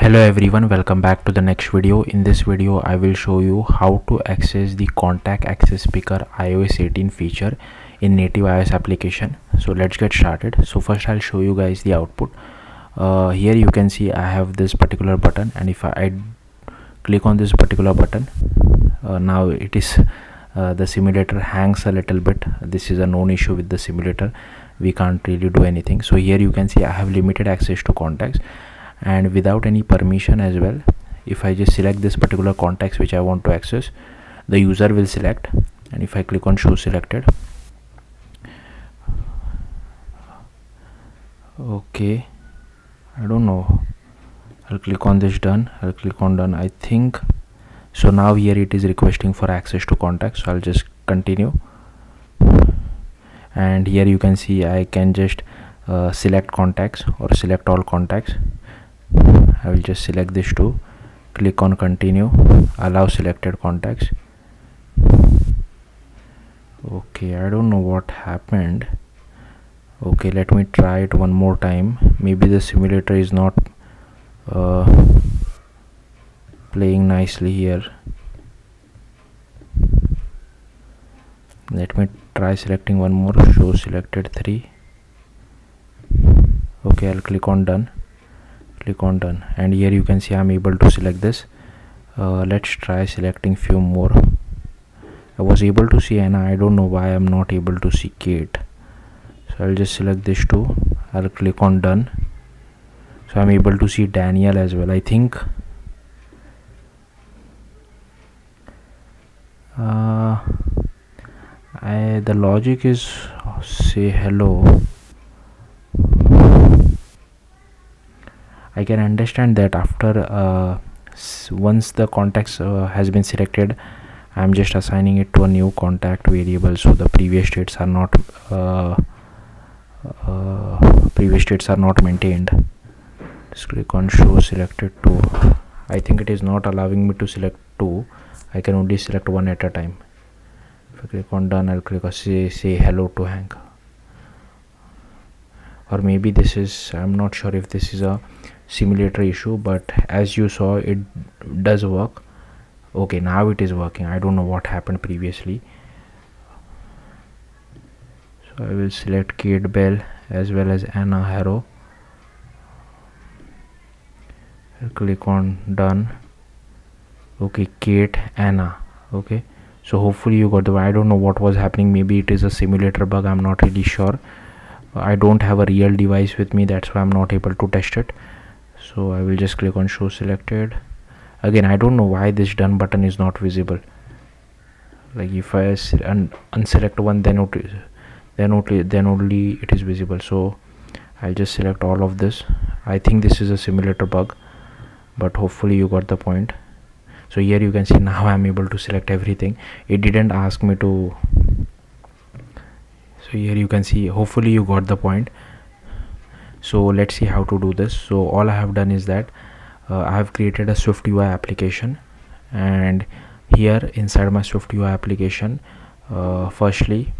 Hello everyone, welcome back to the next video. In this video I will show you how to access the contact access picker iOS 18 feature in native iOS application. So let's get started. So first I'll show you guys the output. Here you can see I have this particular button, and if I click on this particular button, now it is the simulator hangs a little bit. This is a known issue with the simulator. We can't really do anything. So here you can see I have limited access to contacts and without any permission as well. If I just select this particular contacts which I want to access, the user will select, and if I click on show selected, okay, I don't know, I'll click on this done, I'll click on done, I think. So now here it is requesting for access to contacts, so I'll just continue, and here you can see I can just select contacts or select all contacts. I will just select this too, click on continue, allow selected contacts. Okay, I don't know what happened. Okay, let me try it one more time. Maybe the simulator is not playing nicely here. Let me try selecting one more, show selected 3. Okay, I'll click on done, click on done, and here you can see I'm able to select this. Let's try selecting few more. I was able to see Anna, I don't know why I'm not able to see Kate. So I'll just select this too, I'll click on done. So I'm able to see Daniel as well. I think the logic is say hello. I can understand that after once the contacts has been selected, I'm just assigning it to a new contact variable, so the previous states are not maintained. Just click on show selected 2. I think it is not allowing me to select 2. I can only select 1 at a time. If I click on done, I'll click on say hello to Hank. Or maybe this is, I'm not sure if this is a simulator issue, but as you saw it does work. Okay, now it is working. I don't know what happened previously. So I will select Kate Bell as well as Anna Harrow. I'll click on done. Okay, Kate, Anna. Okay, so hopefully you got the, I don't know what was happening. Maybe it is a simulator bug, I'm not really sure. I don't have a real device with me, that's why I'm not able to test it. So I will just click on show selected. Again, I don't know why this done button is not visible. Like if I unselect one, then only it is visible. So I'll just select all of this. I think this is a simulator bug, but hopefully you got the point. So here you can see now I'm able to select everything. It didn't ask me to. So here you can see, hopefully you got the point. So let's see how to do this. So all I have done is that I have created a Swift UI application, and here inside my Swift UI application, firstly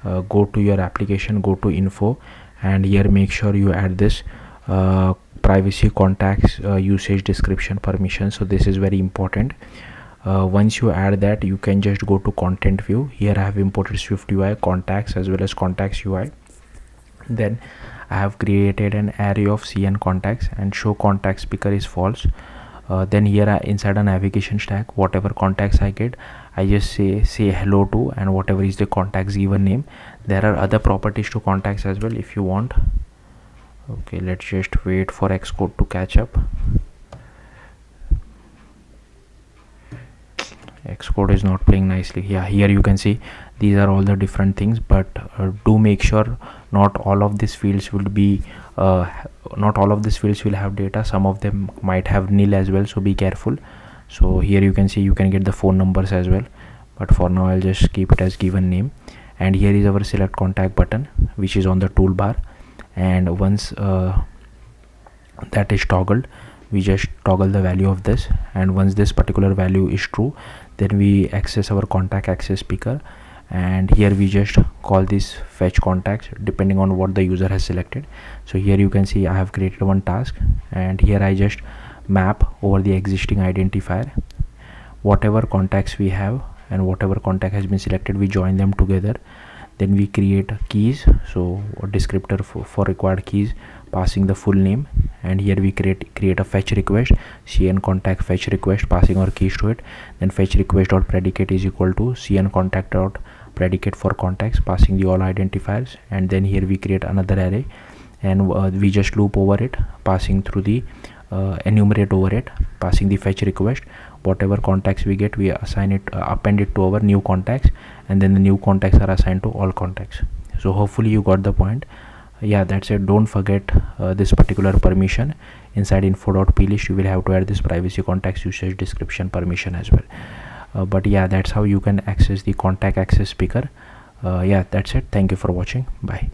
go to your application, go to info, and here make sure you add this privacy contacts usage description permission. So this is very important. Once you add that, you can just go to content view. Here I have imported Swift UI contacts as well as contacts UI. Then I have created an array of CN contacts, and show contacts picker is false. Then here inside a navigation stack, whatever contacts I get, I just say hello to, and whatever is the contact's given name. There are other properties to contacts as well if you want. Okay, let's just wait for Xcode to catch up. Xcode is not playing nicely. Yeah, here you can see these are all the different things, but do make sure not all of these fields will be not all of these fields will have data. Some of them might have nil as well, so be careful. So here you can see you can get the phone numbers as well, but for now I'll just keep it as given name. And here is our select contact button, which is on the toolbar, and once that is toggled, we just toggle the value of this, and once this particular value is true, then we access our contact access picker, and here we just call this fetch contacts depending on what the user has selected. So here you can see I have created one task, and here I just map over the existing identifier. Whatever contacts we have and whatever contact has been selected, we join them together. Then we create keys, so a descriptor for required keys, passing the full name, and here we create a fetch request, cn contact fetch request, passing our keys to it. Then fetch request dot predicate is equal to cn contact dot predicate for contacts, passing the all identifiers. And then here we create another array, and we just loop over it, passing through the enumerate over it, passing the fetch request. Whatever contacts we get, we assign it, append it to our new contacts, and then the new contacts are assigned to all contacts. So hopefully you got the point. Yeah, that's it. Don't forget this particular permission. Inside info.plist you will have to add this privacy contacts usage description permission as well. But yeah, that's how you can access the contact access picker. Yeah, that's it. Thank you for watching. Bye.